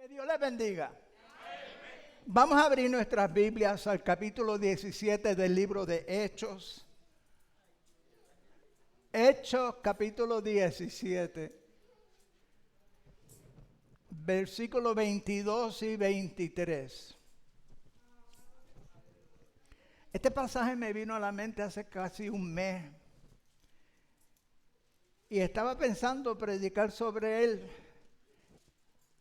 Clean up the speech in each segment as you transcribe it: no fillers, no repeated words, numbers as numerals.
Que Dios les bendiga. Vamos a abrir nuestras Biblias al capítulo 17 del libro de Hechos. Hechos capítulo 17, versículos 22 y 23. Este pasaje me vino a la mente hace casi un mes. Y estaba pensando predicar sobre él.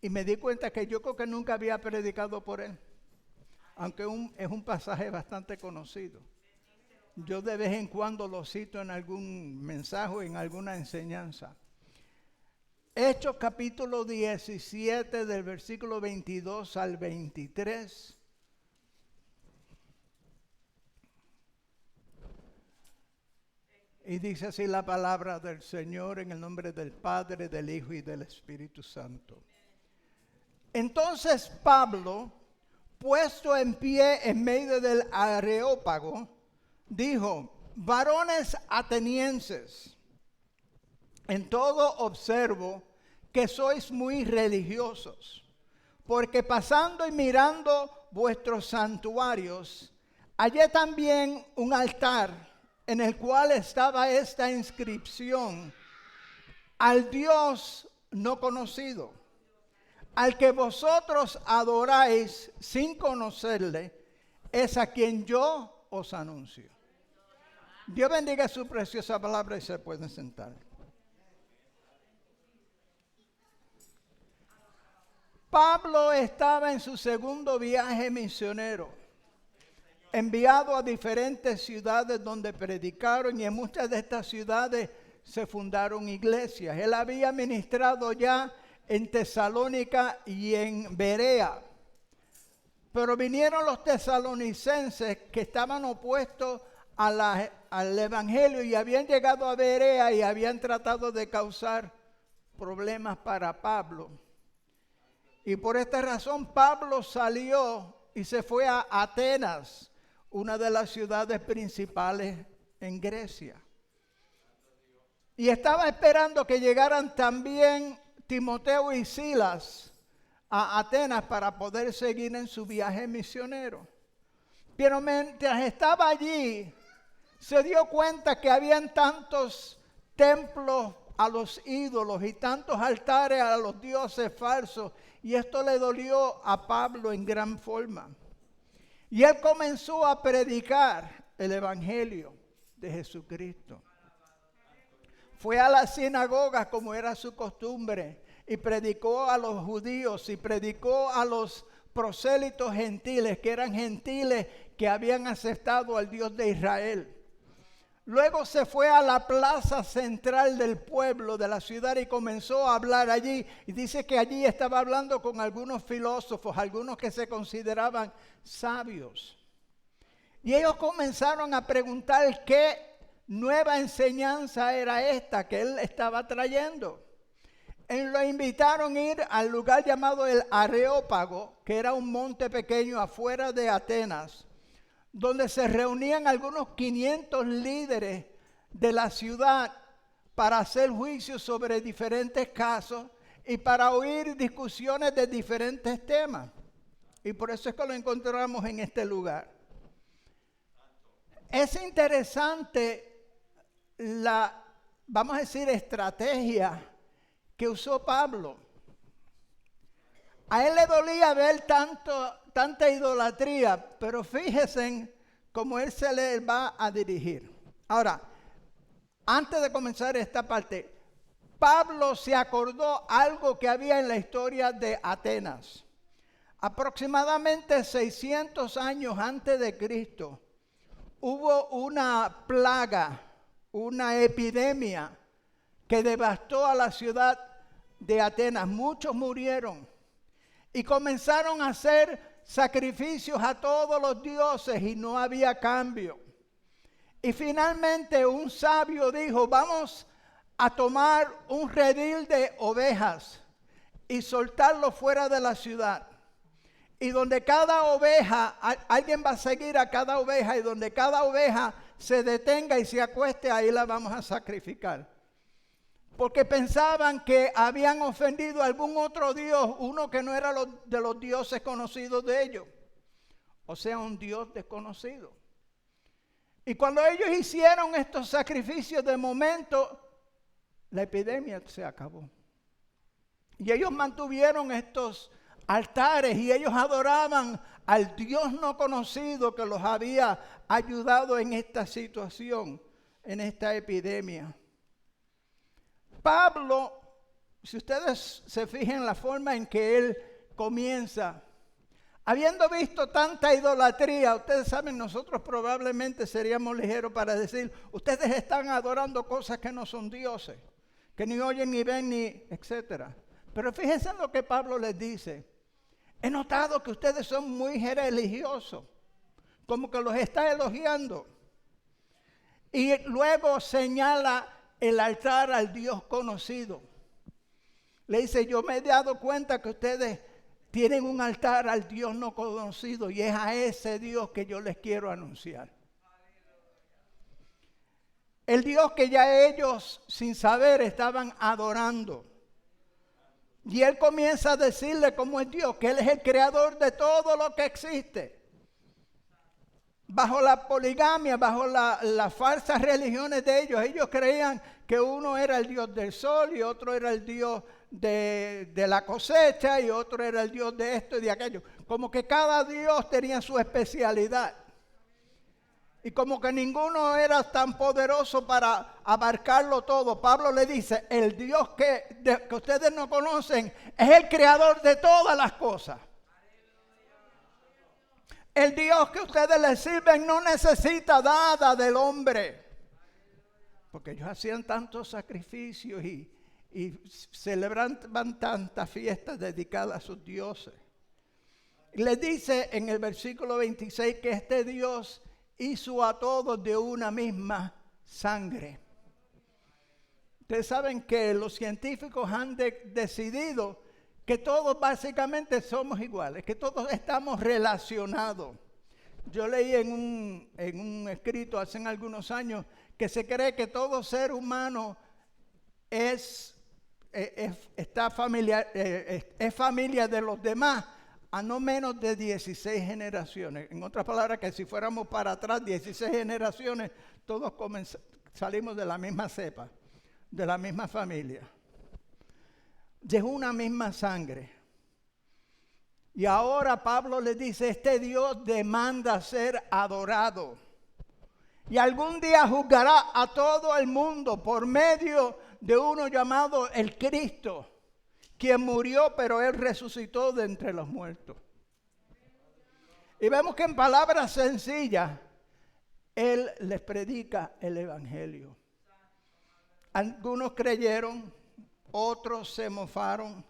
Y me di cuenta que yo creo que nunca había predicado por él. Aunque es un pasaje bastante conocido. Yo de vez en cuando lo cito en algún mensaje o en alguna enseñanza. Hechos capítulo 17 del versículo 22 al 23. Y dice así la palabra del Señor en el nombre del Padre, del Hijo y del Espíritu Santo. Entonces Pablo, puesto en pie en medio del Areópago, dijo: varones atenienses, en todo observo que sois muy religiosos, porque pasando y mirando vuestros santuarios, hallé también un altar en el cual estaba esta inscripción: al Dios no conocido, al que vosotros adoráis sin conocerle, es a quien yo os anuncio. Dios bendiga su preciosa palabra y se pueden sentar. Pablo estaba en su segundo viaje misionero, enviado a diferentes ciudades donde predicaron, y en muchas de estas ciudades se fundaron iglesias. Él había ministrado ya en Tesalónica y en Berea. Pero vinieron los tesalonicenses que estaban opuestos al evangelio y habían llegado a Berea y habían tratado de causar problemas para Pablo. Y por esta razón Pablo salió y se fue a Atenas, una de las ciudades principales en Grecia. Y estaba esperando que llegaran también Timoteo y Silas a Atenas para poder seguir en su viaje misionero. Pero mientras estaba allí, se dio cuenta que habían tantos templos a los ídolos y tantos altares a los dioses falsos, y esto le dolió a Pablo en gran forma. Y él comenzó a predicar el evangelio de Jesucristo. Fue a las sinagogas como era su costumbre y predicó a los judíos y predicó a los prosélitos gentiles, que eran gentiles que habían aceptado al Dios de Israel. Luego se fue a la plaza central del pueblo, de la ciudad, y comenzó a hablar allí. Y dice que allí estaba hablando con algunos filósofos, algunos que se consideraban sabios. Y ellos comenzaron a preguntar qué nueva enseñanza era esta que él estaba trayendo. Él lo invitaron a ir al lugar llamado el Areópago, que era un monte pequeño afuera de Atenas, donde se reunían algunos 500 líderes de la ciudad para hacer juicios sobre diferentes casos y para oír discusiones de diferentes temas. Y por eso es que lo encontramos en este lugar. Es interesante vamos a decir, estrategia que usó Pablo. A él le dolía ver tanta idolatría, pero fíjense cómo él se le va a dirigir. Ahora, antes de comenzar esta parte, Pablo se acordó algo que había en la historia de Atenas. Aproximadamente 600 años antes de Cristo, hubo una plaga, una epidemia que devastó a la ciudad de Atenas. Muchos murieron y comenzaron a hacer sacrificios a todos los dioses y no había cambio. Y finalmente un sabio dijo: vamos a tomar un redil de ovejas y soltarlo fuera de la ciudad. Y donde cada oveja, alguien va a seguir a cada oveja, y donde cada oveja se detenga y se acueste, ahí la vamos a sacrificar. porque pensaban que habían ofendido a algún otro Dios, uno que no era de los dioses conocidos de ellos, o sea, un Dios desconocido. Y cuando ellos hicieron estos sacrificios, de momento, la epidemia se acabó. Y ellos mantuvieron estos altares y ellos adoraban al Dios no conocido que los había ayudado en esta situación, en esta epidemia. Pablo, si ustedes se fijan en la forma en que él comienza, habiendo visto tanta idolatría, ustedes saben, nosotros probablemente seríamos ligeros para decir, ustedes están adorando cosas que no son dioses, que ni oyen, ni ven, ni etcétera. Pero fíjense en lo que Pablo les dice. He notado que ustedes son muy religiosos, como que los está elogiando. Y luego señala el altar al Dios conocido. Le dice, yo me he dado cuenta que ustedes tienen un altar al Dios no conocido y es a ese Dios que yo les quiero anunciar. El Dios que ya ellos sin saber estaban adorando. Y él comienza a decirle cómo es Dios, que él es el creador de todo lo que existe. Bajo la poligamia, bajo las falsas religiones de ellos creían que uno era el Dios del sol y otro era el Dios de la cosecha y otro era el Dios de esto y de aquello. Como que cada Dios tenía su especialidad. Y como que ninguno era tan poderoso para abarcarlo todo. Pablo le dice, el Dios que ustedes no conocen es el creador de todas las cosas. El Dios que ustedes le sirven no necesita nada del hombre. Porque ellos hacían tantos sacrificios y celebraban tantas fiestas dedicadas a sus dioses. Y les dice en el versículo 26 que este Dios hizo a todos de una misma sangre. Ustedes saben que los científicos han decidido que todos básicamente somos iguales, que todos estamos relacionados. Yo leí en un escrito hace algunos años que se cree que todo ser humano es familia de los demás a no menos de 16 generaciones. En otras palabras, que si fuéramos para atrás 16 generaciones, todos salimos de la misma cepa, de la misma familia, de una misma sangre. Y ahora Pablo le dice, este Dios demanda ser adorado. Y algún día juzgará a todo el mundo por medio de uno llamado el Cristo, quien murió, pero él resucitó de entre los muertos. Y vemos que en palabras sencillas, él les predica el evangelio. Algunos creyeron, otros se mofaron.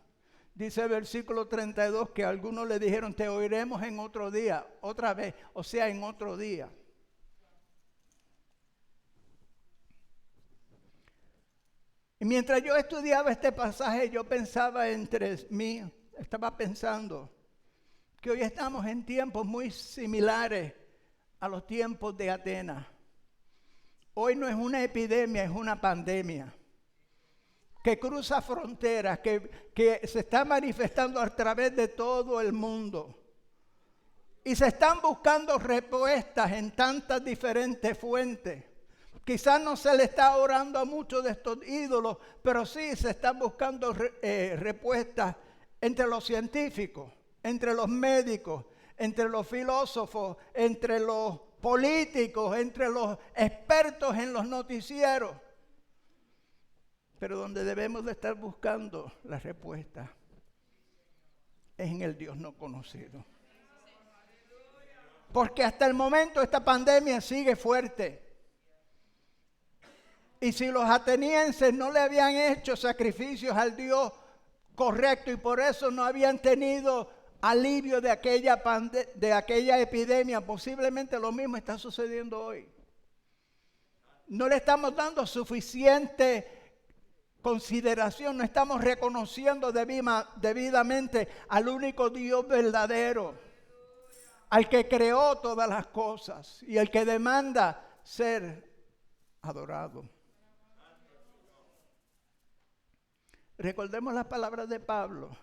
Dice el versículo 32 que algunos le dijeron, te oiremos en otro día, otra vez, o sea, en otro día. Y mientras yo estudiaba este pasaje, yo pensaba entre mí, estaba pensando que hoy estamos en tiempos muy similares a los tiempos de Atenas. Hoy no es una epidemia, es una pandemia que cruza fronteras, que se está manifestando a través de todo el mundo. Y se están buscando respuestas en tantas diferentes fuentes. Quizás no se le está orando a muchos de estos ídolos, pero sí se están buscando respuestas entre los científicos, entre los médicos, entre los filósofos, entre los políticos, entre los expertos en los noticieros. Pero donde debemos de estar buscando la respuesta es en el Dios no conocido. Porque hasta el momento esta pandemia sigue fuerte. Y si los atenienses no le habían hecho sacrificios al Dios correcto y por eso no habían tenido alivio de aquella epidemia, posiblemente lo mismo está sucediendo hoy. No le estamos dando suficiente consideración, no estamos reconociendo debidamente al único Dios verdadero, al que creó todas las cosas y al que demanda ser adorado. Recordemos las palabras de Pablo.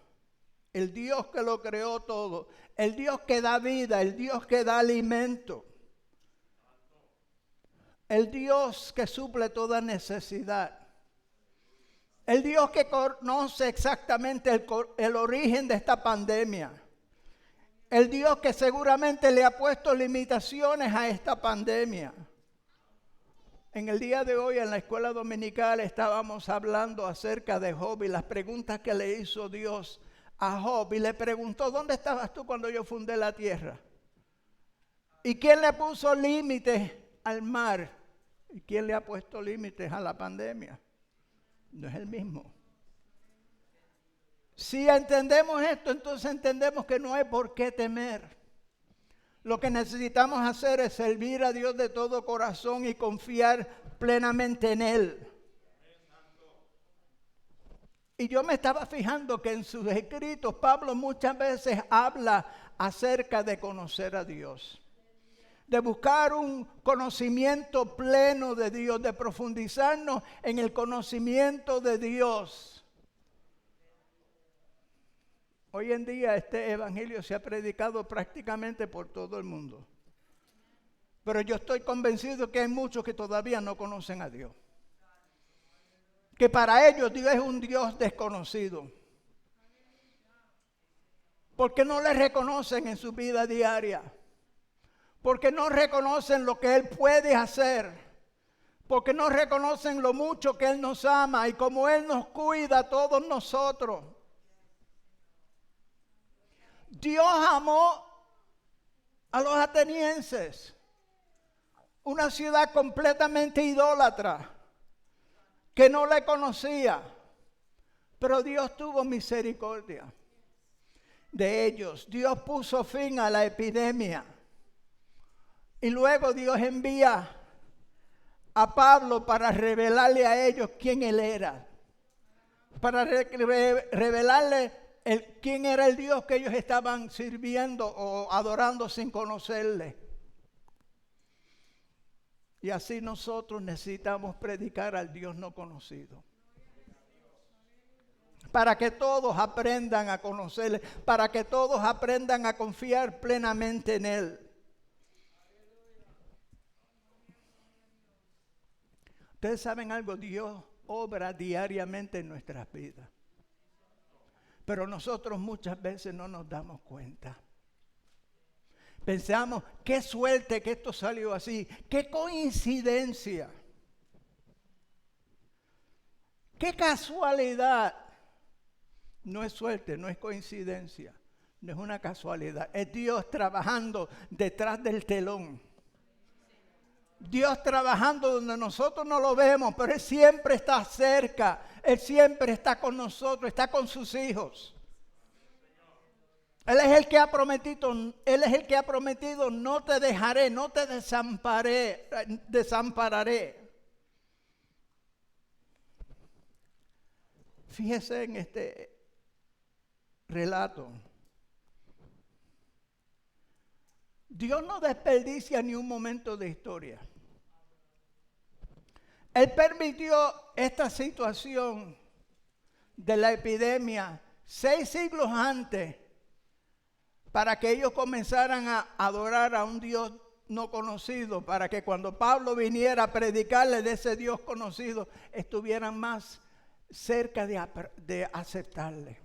El Dios que lo creó todo, el Dios que da vida, el Dios que da alimento, el Dios que suple toda necesidad, el Dios que conoce exactamente el origen de esta pandemia, el Dios que seguramente le ha puesto limitaciones a esta pandemia. En el día de hoy en la escuela dominical estábamos hablando acerca de Job y las preguntas que le hizo Dios a Job. Y le preguntó, ¿dónde estabas tú cuando yo fundé la tierra? ¿Y quién le puso límites al mar? ¿Y quién le ha puesto límites a la pandemia? No es el mismo. Si entendemos esto, entonces entendemos que no hay por qué temer. Lo que necesitamos hacer es servir a Dios de todo corazón y confiar plenamente en Él. Y yo me estaba fijando que en sus escritos Pablo muchas veces habla acerca de conocer a Dios, de buscar un conocimiento pleno de Dios, de profundizarnos en el conocimiento de Dios. Hoy en día este evangelio se ha predicado prácticamente por todo el mundo. Pero yo estoy convencido que hay muchos que todavía no conocen a Dios. Que para ellos Dios es un Dios desconocido. Porque no le reconocen en su vida diaria. Porque no reconocen lo que Él puede hacer. Porque no reconocen lo mucho que Él nos ama y cómo Él nos cuida a todos nosotros. Dios amó a los atenienses, una ciudad completamente idólatra, que no le conocía, pero Dios tuvo misericordia de ellos. Dios puso fin a la epidemia y luego Dios envía a Pablo para revelarle a ellos quién Él era, para revelarle quién era el Dios que ellos estaban sirviendo o adorando sin conocerle. Y así nosotros necesitamos predicar al Dios no conocido. Para que todos aprendan a conocerle, para que todos aprendan a confiar plenamente en Él. Ustedes saben algo, Dios obra diariamente en nuestras vidas. Pero nosotros muchas veces no nos damos cuenta. Pensamos, qué suerte que esto salió así, qué coincidencia, qué casualidad. No es suerte, no es coincidencia, no es una casualidad, es Dios trabajando detrás del telón. Dios trabajando donde nosotros no lo vemos, pero Él siempre está cerca, Él siempre está con nosotros, está con sus hijos. Él es el que ha prometido, no te dejaré, no te desampararé. Fíjese en este relato. Dios no desperdicia ni un momento de historia. Él permitió esta situación de la epidemia 6 siglos antes para que ellos comenzaran a adorar a un Dios no conocido, para que cuando Pablo viniera a predicarle de ese Dios conocido, estuvieran más cerca de aceptarle.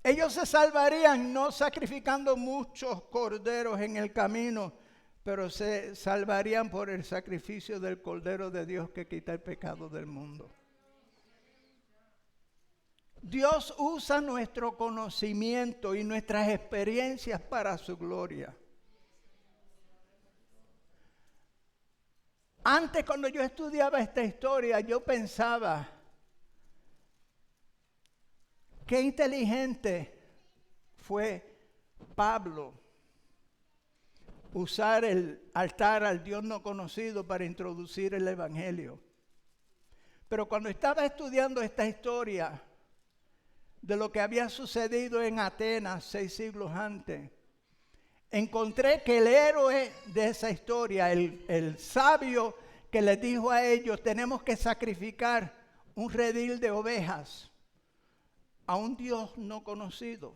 Ellos se salvarían no sacrificando muchos corderos en el camino, pero se salvarían por el sacrificio del Cordero de Dios que quita el pecado del mundo. Dios usa nuestro conocimiento y nuestras experiencias para su gloria. Antes, cuando yo estudiaba esta historia, yo pensaba, qué inteligente fue Pablo usar el altar al Dios no conocido para introducir el evangelio. Pero cuando estaba estudiando esta historia de lo que había sucedido en Atenas 6 siglos antes, encontré que el héroe de esa historia, el sabio que les dijo a ellos, tenemos que sacrificar un redil de ovejas a un Dios no conocido.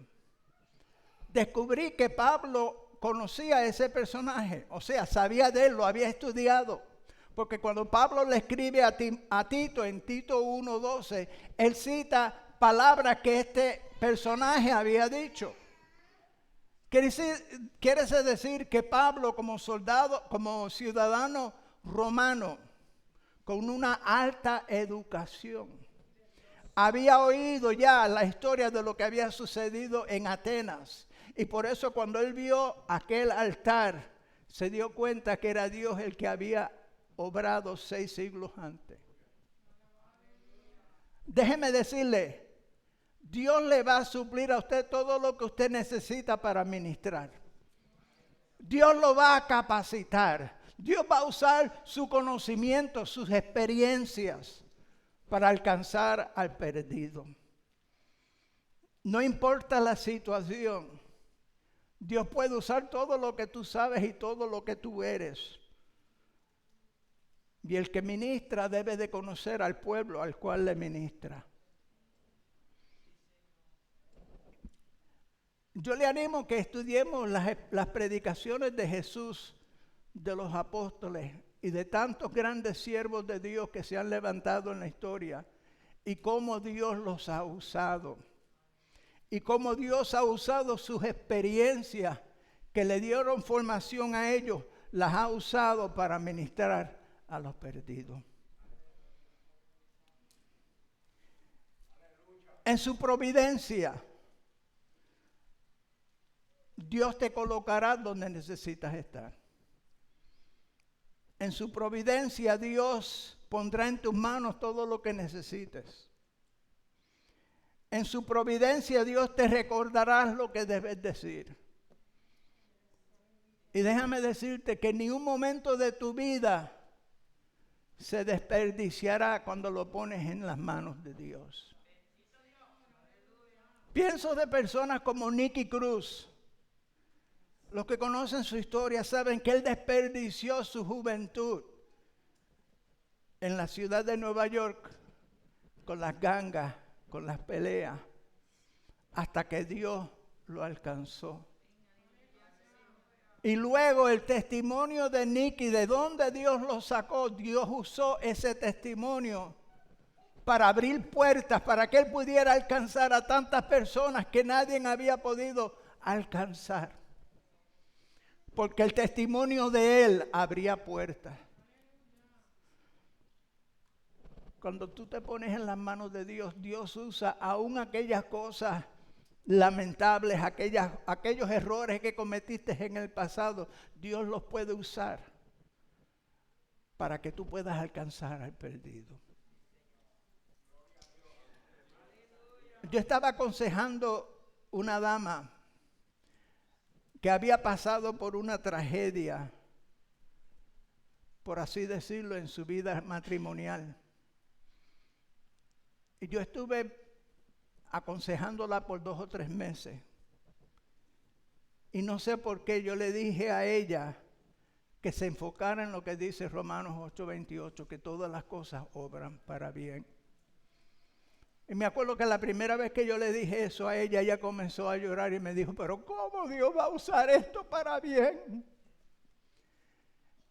Descubrí que Pablo conocía a ese personaje, o sea, sabía de él, lo había estudiado. Porque cuando Pablo le escribe a Tito, en Tito 1:12, él cita palabras que este personaje había dicho. Quiere decir que Pablo, como soldado, como ciudadano romano, con una alta educación, había oído ya la historia de lo que había sucedido en Atenas. Y por eso cuando él vio aquel altar, se dio cuenta que era Dios el que había obrado 6 siglos antes. Déjeme decirle, Dios le va a suplir a usted todo lo que usted necesita para ministrar. Dios lo va a capacitar. Dios va a usar su conocimiento, sus experiencias para alcanzar al perdido. No importa la situación, Dios puede usar todo lo que tú sabes y todo lo que tú eres. Y el que ministra debe de conocer al pueblo al cual le ministra. Yo le animo que estudiemos las predicaciones de Jesús, de los apóstoles y de tantos grandes siervos de Dios que se han levantado en la historia y cómo Dios los ha usado. Y cómo Dios ha usado sus experiencias que le dieron formación a ellos, las ha usado para ministrar a los perdidos. En su providencia, Dios te colocará donde necesitas estar. En su providencia, Dios pondrá en tus manos todo lo que necesites. En su providencia, Dios te recordará lo que debes decir. Y déjame decirte que ni un momento de tu vida se desperdiciará cuando lo pones en las manos de Dios. Pienso de personas como Nicky Cruz. Los que conocen su historia saben que él desperdició su juventud en la ciudad de Nueva York con las gangas, con las peleas, hasta que Dios lo alcanzó. Y luego el testimonio de Nicky, de dónde Dios lo sacó, Dios usó ese testimonio para abrir puertas, para que él pudiera alcanzar a tantas personas que nadie había podido alcanzar. Porque el testimonio de él abría puertas. Cuando tú te pones en las manos de Dios, Dios usa aún aquellas cosas lamentables, aquellos errores que cometiste en el pasado, Dios los puede usar para que tú puedas alcanzar al perdido. Yo estaba aconsejando una dama que había pasado por una tragedia, por así decirlo, en su vida matrimonial. Y yo estuve aconsejándola por 2 o 3 meses. Y no sé por qué yo le dije a ella que se enfocara en lo que dice Romanos 8:28, que todas las cosas obran para bien. Y me acuerdo que la primera vez que yo le dije eso a ella, ella comenzó a llorar y me dijo, pero ¿cómo Dios va a usar esto para bien?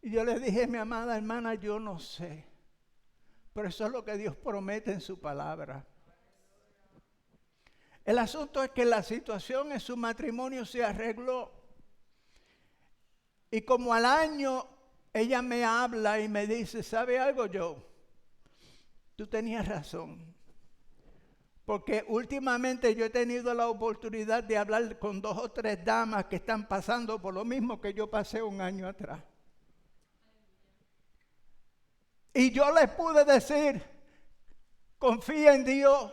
Y yo le dije, mi amada hermana, yo no sé. Pero eso es lo que Dios promete en su palabra. El asunto es que la situación en su matrimonio se arregló. Y como al año ella me habla y me dice, ¿sabe algo, Joe? Tú tenías razón. Porque últimamente yo he tenido la oportunidad de hablar con 2 o 3 damas que están pasando por lo mismo que yo pasé un año atrás. Y yo les pude decir, confía en Dios,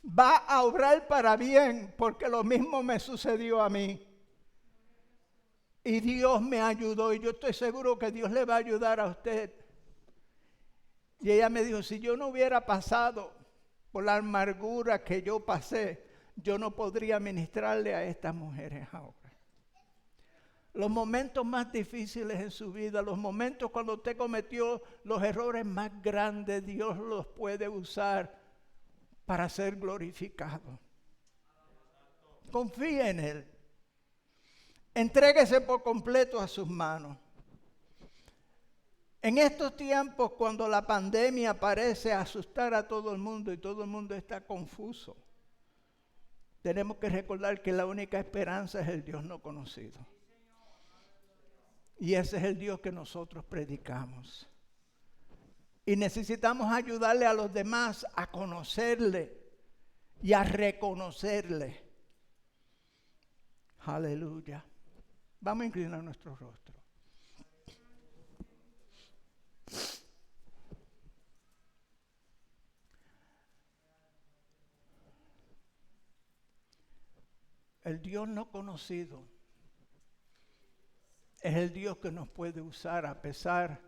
va a obrar para bien, porque lo mismo me sucedió a mí. Y Dios me ayudó, y yo estoy seguro que Dios le va a ayudar a usted. Y ella me dijo, si yo no hubiera pasado por la amargura que yo pasé, yo no podría ministrarle a estas mujeres ahora. los momentos más difíciles en su vida, los momentos cuando usted cometió los errores más grandes, Dios los puede usar para ser glorificado. Confíe en Él. Entréguese por completo a sus manos. En estos tiempos, cuando la pandemia parece asustar a todo el mundo y todo el mundo está confuso, tenemos que recordar que la única esperanza es el Dios no conocido. Y ese es el Dios que nosotros predicamos. Y necesitamos ayudarle a los demás a conocerle y a reconocerle. Aleluya. Vamos a inclinar nuestro rostro. El Dios no conocido es el Dios que nos puede usar a pesar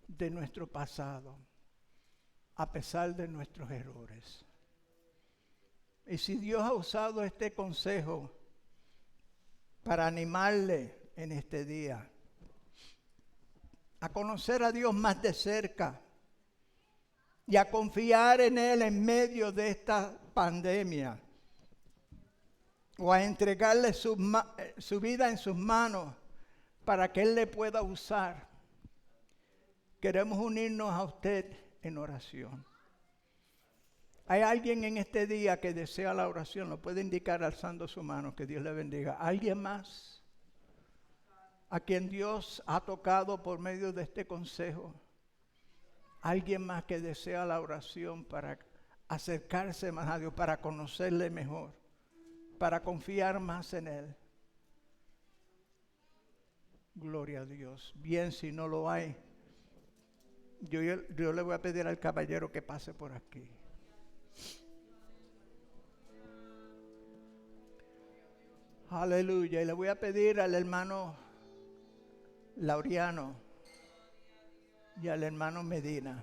de nuestro pasado, a pesar de nuestros errores. Y si Dios ha usado este consejo para animarle en este día a conocer a Dios más de cerca y a confiar en Él en medio de esta pandemia, o a entregarle su vida en sus manos para que Él le pueda usar, queremos unirnos a usted en oración. ¿Hay alguien en este día que desea la oración? Lo puede indicar alzando su mano. Que Dios le bendiga. ¿Alguien más a quien Dios ha tocado por medio de este consejo? ¿Alguien más que desea la oración para acercarse más a Dios, para conocerle mejor, para confiar más en Él? Gloria a Dios. Bien, si no lo hay, yo le voy a pedir al caballero que pase por aquí. Aleluya. Y le voy a pedir al hermano Laureano y al hermano Medina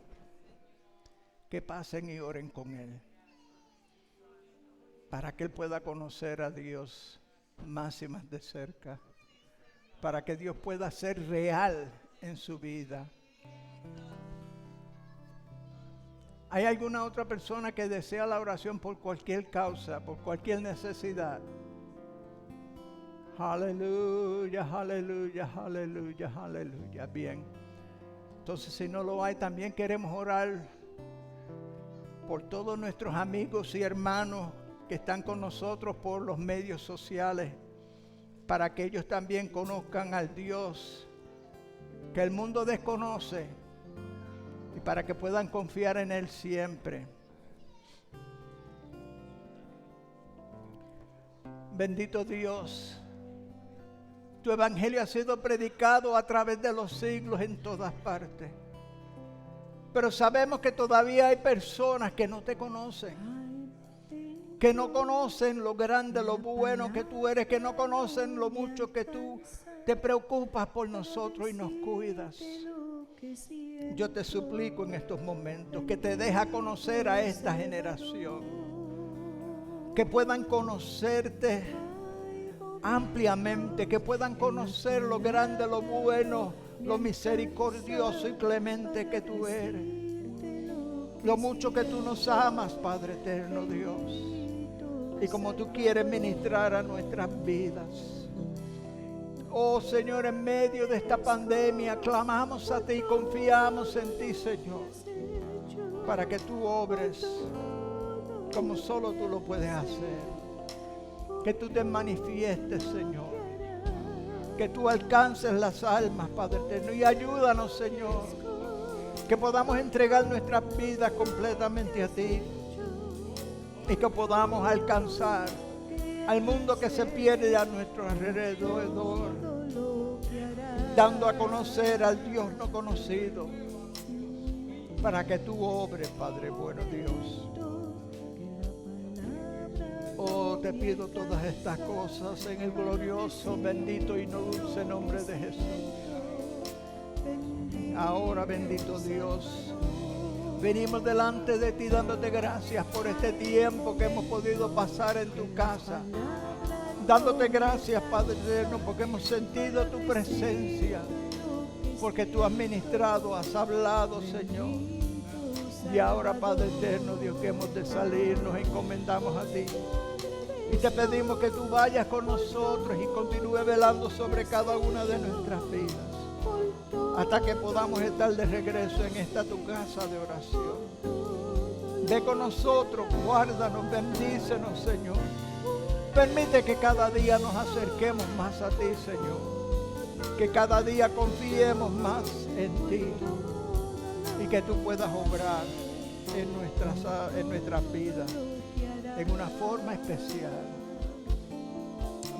que pasen y oren con él, para que él pueda conocer a Dios más y más de cerca, para que Dios pueda ser real en su vida. ¿Hay alguna otra persona que desea la oración por cualquier causa, por cualquier necesidad? Aleluya, aleluya, aleluya, aleluya. Bien. Entonces, si no lo hay, también queremos orar por todos nuestros amigos y hermanos que están con nosotros por los medios sociales, para que ellos también conozcan al Dios que el mundo desconoce y para que puedan confiar en Él siempre. Bendito Dios, tu evangelio ha sido predicado a través de los siglos en todas partes. Pero sabemos que todavía hay personas que no te conocen, que no conocen lo grande, lo bueno que tú eres, que no conocen lo mucho que tú te preocupas por nosotros y nos cuidas. Yo te suplico en estos momentos que te dejes conocer a esta generación, que puedan conocerte ampliamente, que puedan conocer lo grande, lo bueno, lo misericordioso y clemente que tú eres, lo mucho que tú nos amas, Padre eterno Dios, y como tú quieres ministrar a nuestras vidas. Oh Señor, en medio de esta pandemia clamamos a ti y confiamos en ti, Señor, para que tú obres como solo tú lo puedes hacer. Que tú te manifiestes, Señor. Que tú alcances las almas, Padre eterno. Y ayúdanos, Señor, que podamos entregar nuestras vidas completamente a ti. Y que podamos alcanzar al mundo que se pierde a nuestro alrededor, dando a conocer al Dios no conocido, para que tú obres, Padre bueno Dios. Oh, te pido todas estas cosas en el glorioso, bendito y no dulce nombre de Jesús. Ahora, bendito Dios, venimos delante de ti dándote gracias por este tiempo que hemos podido pasar en tu casa, Dándote gracias, Padre eterno, porque hemos sentido tu presencia, porque tú has ministrado, has hablado, Señor. Y ahora, Padre eterno, Dios, que hemos de salir, nos encomendamos a ti. Y te pedimos que tú vayas con nosotros y continúes velando sobre cada una de nuestras vidas, hasta que podamos estar de regreso en esta tu casa de oración. Ve con nosotros, guárdanos, bendícenos, Señor. Permite que cada día nos acerquemos más a ti, Señor. Que cada día confiemos más en ti. Y que tú puedas obrar en nuestras vidas en una forma especial.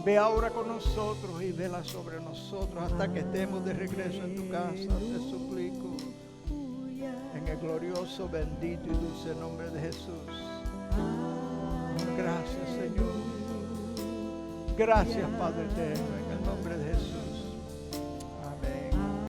Ve ahora con nosotros y vela sobre nosotros hasta que estemos de regreso en tu casa. Te suplico en el glorioso, bendito y dulce nombre de Jesús. Gracias, Señor. Gracias, Padre eterno, en el nombre de Jesús.